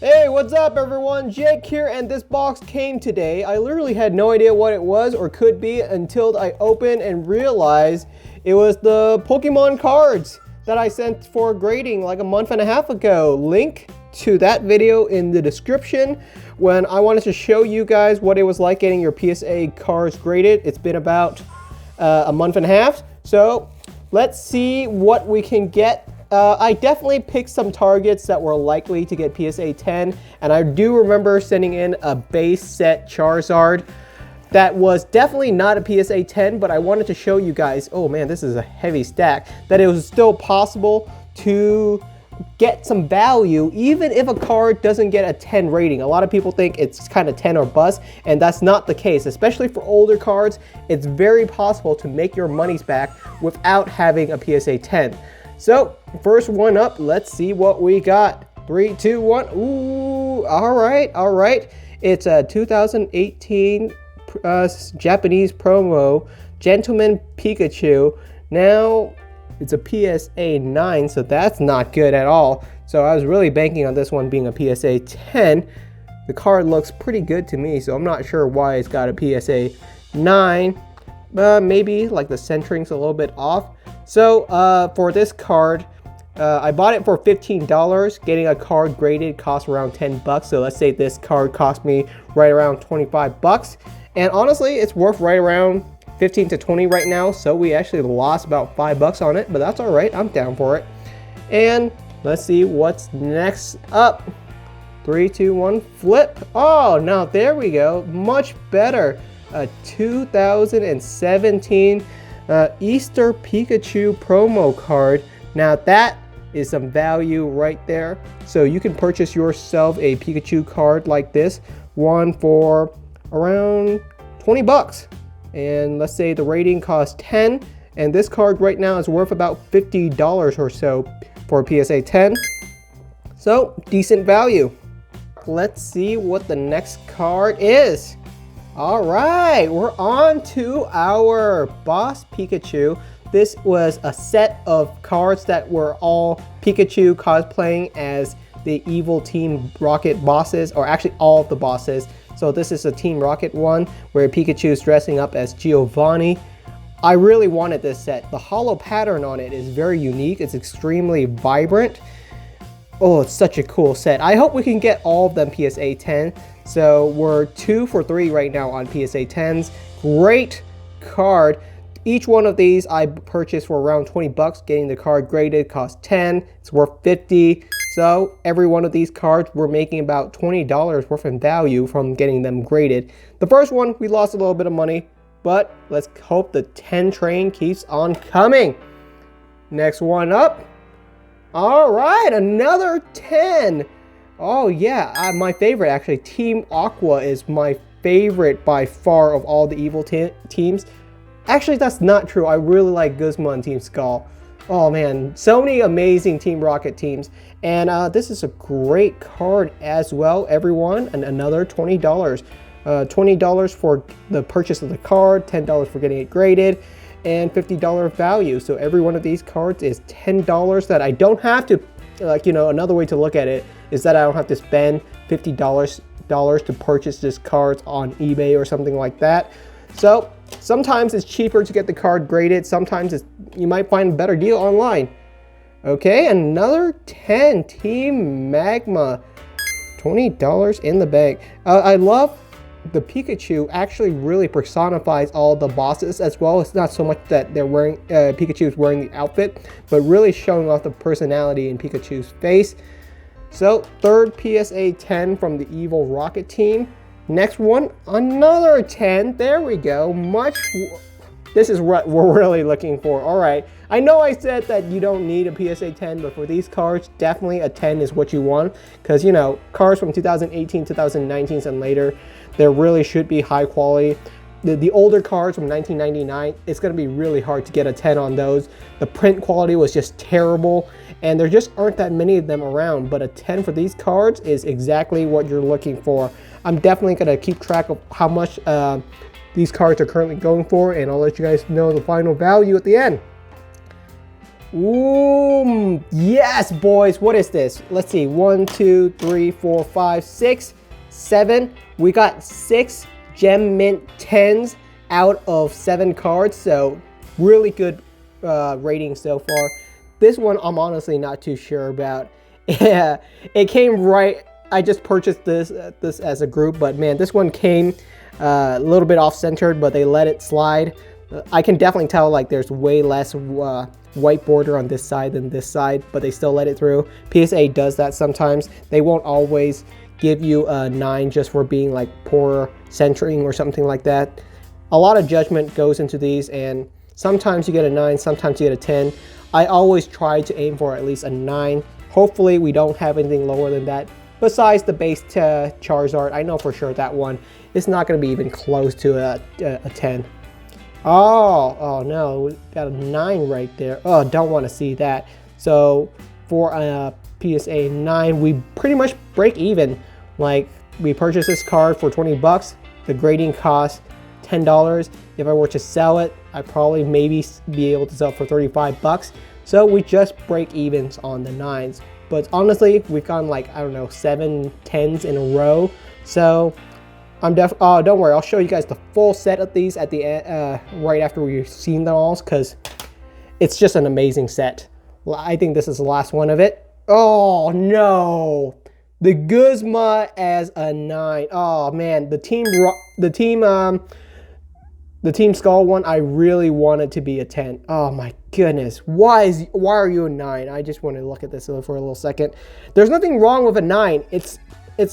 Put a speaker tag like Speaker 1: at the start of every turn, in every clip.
Speaker 1: Hey, what's up everyone? Jake here, and this box came today. I literally had no idea what it was or could be until I opened and realized it was the Pokemon cards that I sent for grading like a month and a half ago. Link to that video in the description when I wanted to show you guys what it was like getting your PSA cards graded. It's been about a month and a half, so let's see what we can get. I definitely picked some targets that were likely to get PSA 10, and I do remember sending in a base set Charizard that was definitely not a PSA 10, but I wanted to show you guys, oh man, this is a heavy stack, that it was still possible to get some value even if a card doesn't get a 10 rating. A lot of people think it's kind of 10 or bust, and that's not the case. Especially for older cards, it's very possible to make your monies back without having a PSA 10. So, first one up, let's see what we got. 3, 2, 1. Ooh, all right. It's a 2018 Japanese promo, Gentleman Pikachu. Now, it's a PSA 9, so that's not good at all. So I was really banking on this one being a PSA 10. The card looks pretty good to me, so I'm not sure why it's got a PSA 9. Maybe like the centering's a little bit off. So for this card, I bought it for $15. Getting a card graded costs around 10 bucks. So let's say this card cost me right around 25 bucks. And honestly, it's worth right around 15 to 20 right now. So we actually lost about 5 bucks on it, but that's all right. I'm down for it. And let's see what's next up. 3, 2, 1, flip. Oh, now there we go. Much better. A 2017 Easter Pikachu promo card. Now that is some value right there. So you can purchase yourself a Pikachu card like this one for around 20 bucks. And let's say the rating costs 10, and this card right now is worth about $50 or so for a PSA 10. So decent value. Let's see what the next card is. All right, we're on to our Boss Pikachu. This was a set of cards that were all Pikachu cosplaying as the evil Team Rocket bosses, or actually all of the bosses. So this is a Team Rocket one where Pikachu is dressing up as Giovanni. I really wanted this set. The hollow pattern on it is very unique. It's extremely vibrant. Oh, it's such a cool set. I hope we can get all of them PSA 10. So we're 2 for 3 right now on PSA 10s. Great card. Each one of these I purchased for around 20 bucks. Getting the card graded costs 10. It's worth 50. So every one of these cards we're making about $20 worth in value from getting them graded. The first one we lost a little bit of money, but let's hope the 10 train keeps on coming. Next one up. All right, another 10. Oh yeah, my favorite actually. Team Aqua is my favorite by far of all the evil teams. Actually, that's not true. I really like Guzma and Team Skull. Oh man, so many amazing Team Rocket teams. And this is a great card as well, everyone. And another $20. $20 for the purchase of the card, $10 for getting it graded, and $50 value. So every one of these cards is $10 that I don't have to, like, you know, another way to look at it is that I don't have to spend $50 to purchase this card on eBay or something like that. So sometimes it's cheaper to get the card graded. Sometimes you might find a better deal online. Okay, another 10, Team Magma, $20 in the bank. I love the Pikachu actually really personifies all the bosses as well. It's not so much that they're wearing Pikachu is wearing the outfit, but really showing off the personality in Pikachu's face. So third PSA 10 from the evil Rocket team. Next one, another 10. There we go. This is what we're really looking for. All right, I know I said that you don't need a PSA 10, but for these cards, definitely a 10 is what you want, because you know, cards from 2018, 2019 and later, there really should be high quality. The older cards from 1999, it's going to be really hard to get a 10 on those. The print quality was just terrible, and there just aren't that many of them around, but a 10 for these cards is exactly what you're looking for. I'm definitely going to keep track of how much these cards are currently going for, and I'll let you guys know the final value at the end. Ooh, yes, boys. What is this? Let's see. 1, 2, 3, 4, 5, 6, 7. We got 6 gem mint 10s out of 7 cards. So really good rating so far. This one I'm honestly not too sure about. Yeah, it came right. I just purchased this as a group, but man, this one came a little bit off-centered, but they let it slide. I can definitely tell like there's way less white border on this side than this side, but they still let it through. PSA does that sometimes. They won't always give you a 9 just for being like poor centering or something like that. A lot of judgment goes into these, and sometimes you get a 9, sometimes you get a 10. I always try to aim for at least a 9. Hopefully we don't have anything lower than that. Besides the base Charizard, I know for sure that one is not going to be even close to a 10. Oh no, we got a 9 right there. Oh, don't want to see that. So for a PSA 9, we pretty much break even. Like, we purchased this card for 20 bucks. The grading cost $10. If I were to sell it, I'd probably maybe be able to sell it for 35 bucks. So we just break evens on the 9s. But honestly, we've gotten like, I don't know, 7 10s in a row. So I'm oh, don't worry, I'll show you guys the full set of these at the right after we've seen them all, because it's just an amazing set. I think this is the last one of it. Oh no, the Guzma as a 9. Oh man, the Team Skull one, I really wanted to be a 10. Oh my goodness, why are you a 9? I just want to look at this for a little second. There's nothing wrong with a 9. It's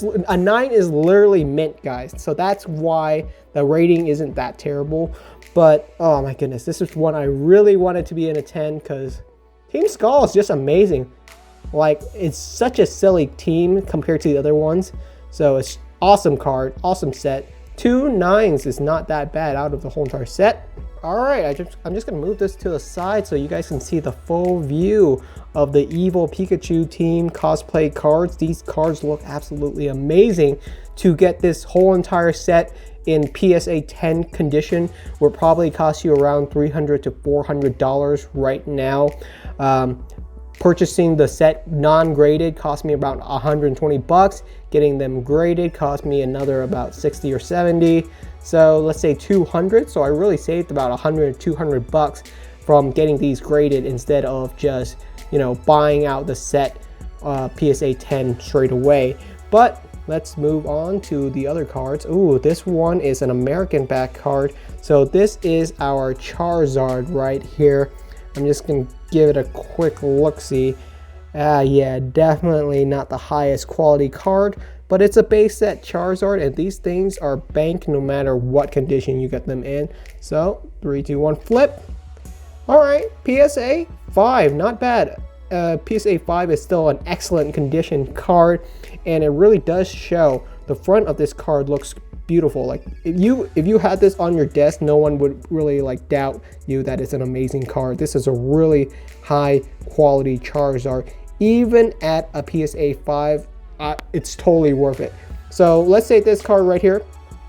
Speaker 1: a 9 is literally mint, guys. So that's why the rating isn't that terrible. But oh my goodness, this is one I really wanted to be in a 10, because Team Skull is just amazing. Like, it's such a silly team compared to the other ones. So it's awesome card, awesome set. 2 9s is not that bad out of the whole entire set. All right, I'm just gonna move this to the side so you guys can see the full view of the evil Pikachu team cosplay cards. These cards look absolutely amazing. To get this whole entire set in PSA 10 condition will probably cost you around $300 to $400 right now. Purchasing the set non-graded cost me about 120 bucks. Getting them graded cost me another about 60 or 70. So let's say 200. So I really saved about 100 200 bucks from getting these graded instead of just, you know, buying out the set PSA 10 straight away. But let's move on to the other cards. Ooh, this one is an American back card. So this is our Charizard right here. I'm just gonna give it a quick look-see. Yeah, definitely not the highest quality card, but it's a base set Charizard, and these things are banked no matter what condition you get them in. So 3 2 1 flip. All right, PSA 5, not bad. PSA 5 is still an excellent condition card, and it really does show. The front of this card looks beautiful. Like, if you had this on your desk, no one would really like doubt you that it's an amazing card. This is a really high quality Charizard. Even at a PSA 5, it's totally worth it. So let's say this card right here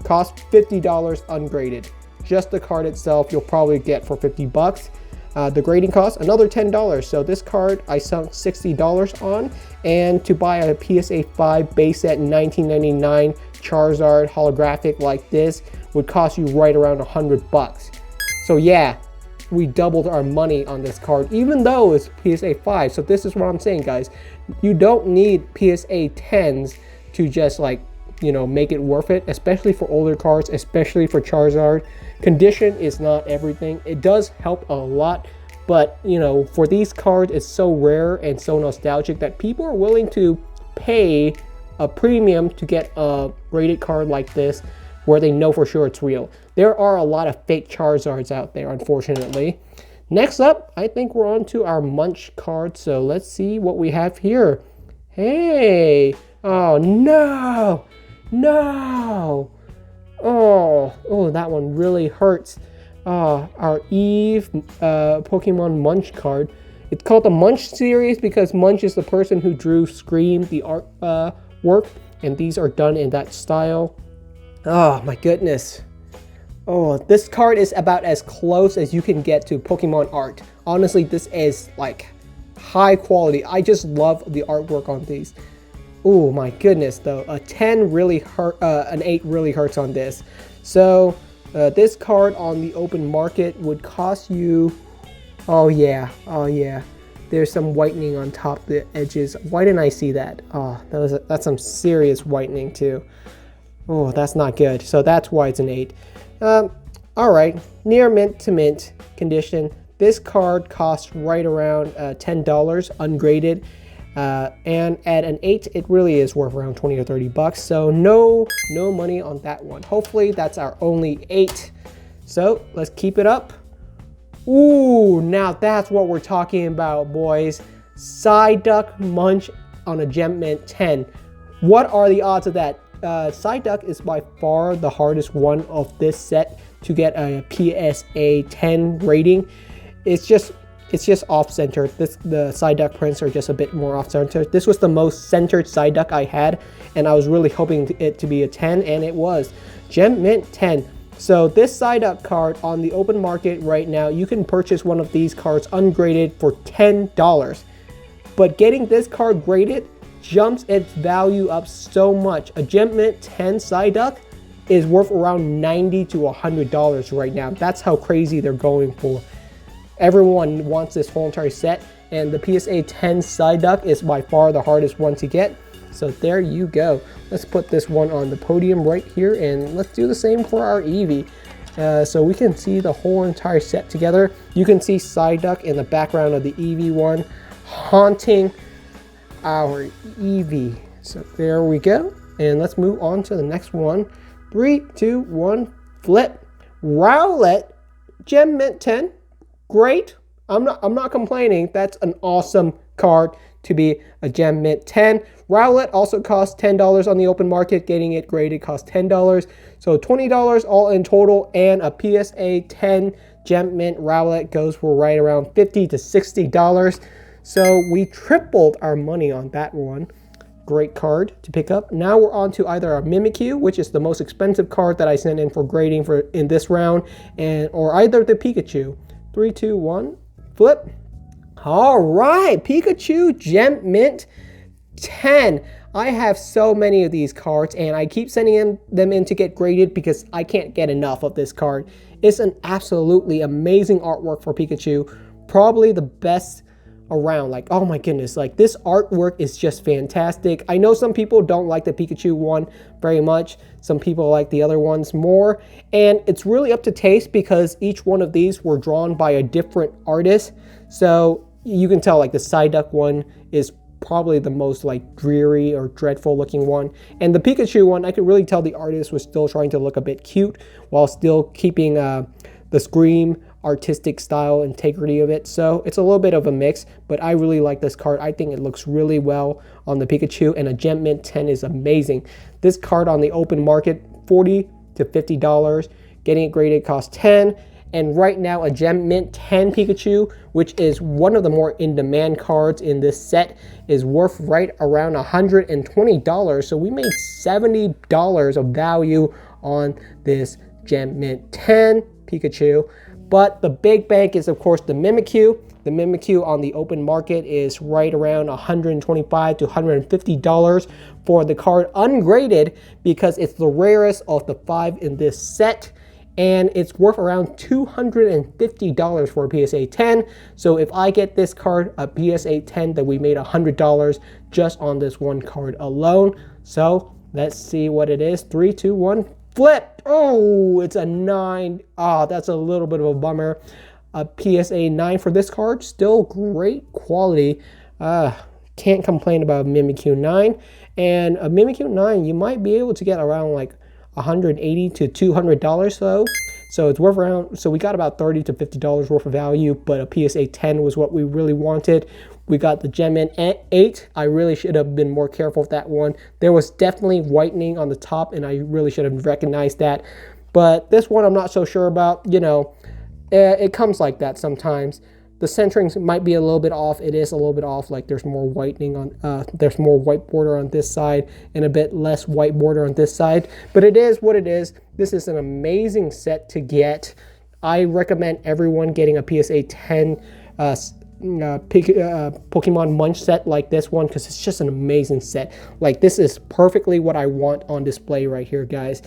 Speaker 1: costs $50 ungraded. Just the card itself you'll probably get for 50 bucks. The grading costs another $10. So this card I sunk $60 on, and to buy a PSA 5 base set 1999 Charizard holographic like this would cost you right around 100 bucks. So yeah, we doubled our money on this card, even though it's PSA 5. So this is what I'm saying, guys. You don't need PSA 10s to just, like, you know, make it worth it, especially for older cards, especially for Charizard. Condition is not everything. It does help a lot, but you know, for these cards, it's so rare and so nostalgic that people are willing to pay a premium to get a graded card like this, where they know for sure it's real. There are a lot of fake Charizards out there, unfortunately. Next up, I think we're on to our Munch card. So let's see what we have here. Hey, oh no, no. Oh, that one really hurts. Our Eve Pokemon Munch card. It's called the Munch series because Munch is the person who drew Scream, the art work, and these are done in that style. Oh my goodness. Oh, this card is about as close as you can get to Pokemon art. Honestly, this is like high quality. I just love the artwork on these. Oh my goodness, though. A 10 really hurt, an 8 really hurts on this. So this card on the open market would cost you, oh yeah, there's some whitening on top of the edges. Why didn't I see that? Oh, that's some serious whitening too. Oh, that's not good. So that's why it's an 8. All right, near mint to mint condition. This card costs right around $10 ungraded. And at an 8, it really is worth around 20 or 30 bucks. So no money on that one. Hopefully that's our only 8. So let's keep it up. Ooh, now that's what we're talking about, boys. Psyduck Munch on a Gem Mint 10. What are the odds of that? Psyduck is by far the hardest one of this set to get a PSA 10 rating. It's just off-center. The Psyduck prints are just a bit more off-center. This was the most centered Psyduck I had, and I was really hoping it to be a 10, and it was. Gem Mint 10. So this Psyduck card on the open market right now, you can purchase one of these cards ungraded for $10. But getting this card graded jumps its value up so much. A Gem Mint 10 Psyduck is worth around $90 to $100 right now. That's how crazy they're going for. Everyone wants this whole entire set, and the PSA 10 Psyduck is by far the hardest one to get. So there you go. Let's put this one on the podium right here, and let's do the same for our Eevee. So we can see the whole entire set together. You can see Psyduck in the background of the Eevee one, haunting our Eevee. So there we go. And let's move on to the next one. 3, 2, 1, flip. Rowlet, Gem Mint 10. Great. I'm not complaining. That's an awesome card to be a Gem Mint 10. Rowlet also costs $10 on the open market. Getting it graded costs $10. So $20 all in total, and a PSA 10 Gem Mint Rowlet goes for right around $50 to $60. So we tripled our money on that one. Great card to pick up. Now we're on to either a Mimikyu, which is the most expensive card that I sent in for grading in this round, or either the Pikachu. 3, 2, 1, flip. All right, Pikachu Gem Mint 10. I have so many of these cards, and I keep sending them in to get graded because I can't get enough of this card. It's an absolutely amazing artwork for Pikachu. Probably the best around. Like, oh my goodness, like this artwork is just fantastic. I know some people don't like the Pikachu one very much. Some people like the other ones more, and it's really up to taste because each one of these were drawn by a different artist. So you can tell like the Psyduck one is probably the most like dreary or dreadful looking one, and the Pikachu one, I could really tell the artist was still trying to look a bit cute while still keeping the Scream artistic style integrity of it. So it's a little bit of a mix, but I really like this card. I think it looks really well on the Pikachu, and a Gem Mint 10 is amazing. This card on the open market, $40 to $50. Getting it graded costs $10. And right now a Gem Mint 10 Pikachu, which is one of the more in-demand cards in this set, is worth right around $120. So we made $70 of value on this Gem Mint 10 Pikachu. But the big bank is, of course, the Mimikyu. The Mimikyu on the open market is right around $125 to $150 for the card ungraded because it's the rarest of the 5 in this set. And it's worth around $250 for a PSA 10. So if I get this card, a PSA 10, then we made $100 just on this one card alone. So let's see what it is. 3, 2, 1, flip. Oh, it's a 9. Ah, that's a little bit of a bummer. A PSA 9 for this card. Still great quality. Can't complain about Mimikyu 9. And a Mimikyu 9, you might be able to get around like $180 to $200 though. So it's worth around, so we got about $30 to $50 worth of value, but a PSA 10 was what we really wanted. We got the Gem Mint 8. I really should have been more careful with that one. There was definitely whitening on the top, and I really should have recognized that. But this one I'm not so sure about. You know, it comes like that sometimes. the centering might be a little bit off. It is a little bit off. Like there's more whitening on, there's more white border on this side and a bit less white border on this side. But it is what it is. This is an amazing set to get. I recommend everyone getting a PSA 10 Pokemon Munch set like this one, because it's just an amazing set. Like this is perfectly what I want on display right here, guys.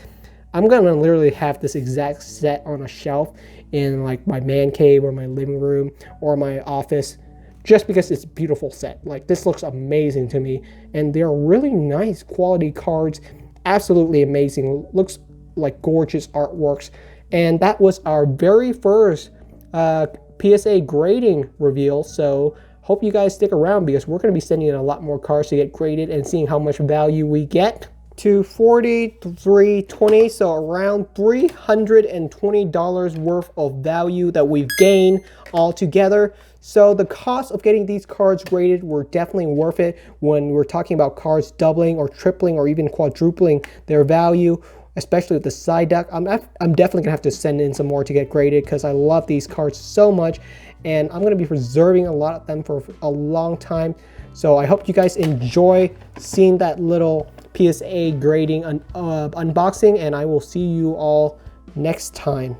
Speaker 1: I'm gonna literally have this exact set on a shelf in like my man cave or my living room or my office, just because it's a beautiful set. Like this looks amazing to me, and they're really nice quality cards. Absolutely amazing. Looks like gorgeous artworks. And that was our very first PSA grading reveal. So hope you guys stick around, because we're going to be sending in a lot more cards to get graded and seeing how much value we get. To 43.20, so around $320 worth of value that we've gained all together. So the cost of getting these cards graded were definitely worth it when we're talking about cards doubling or tripling or even quadrupling their value, especially with the side deck. I'm definitely gonna have to send in some more to get graded, because I love these cards so much, and I'm gonna be preserving a lot of them for a long time. So I hope you guys enjoy seeing that little PSA grading unboxing, and I will see you all next time.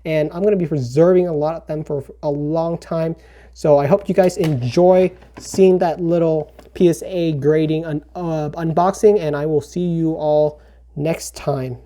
Speaker 1: And I'm going to be preserving a lot of them for a long time. So I hope you guys enjoy seeing that little PSA grading unboxing, and I will see you all next time.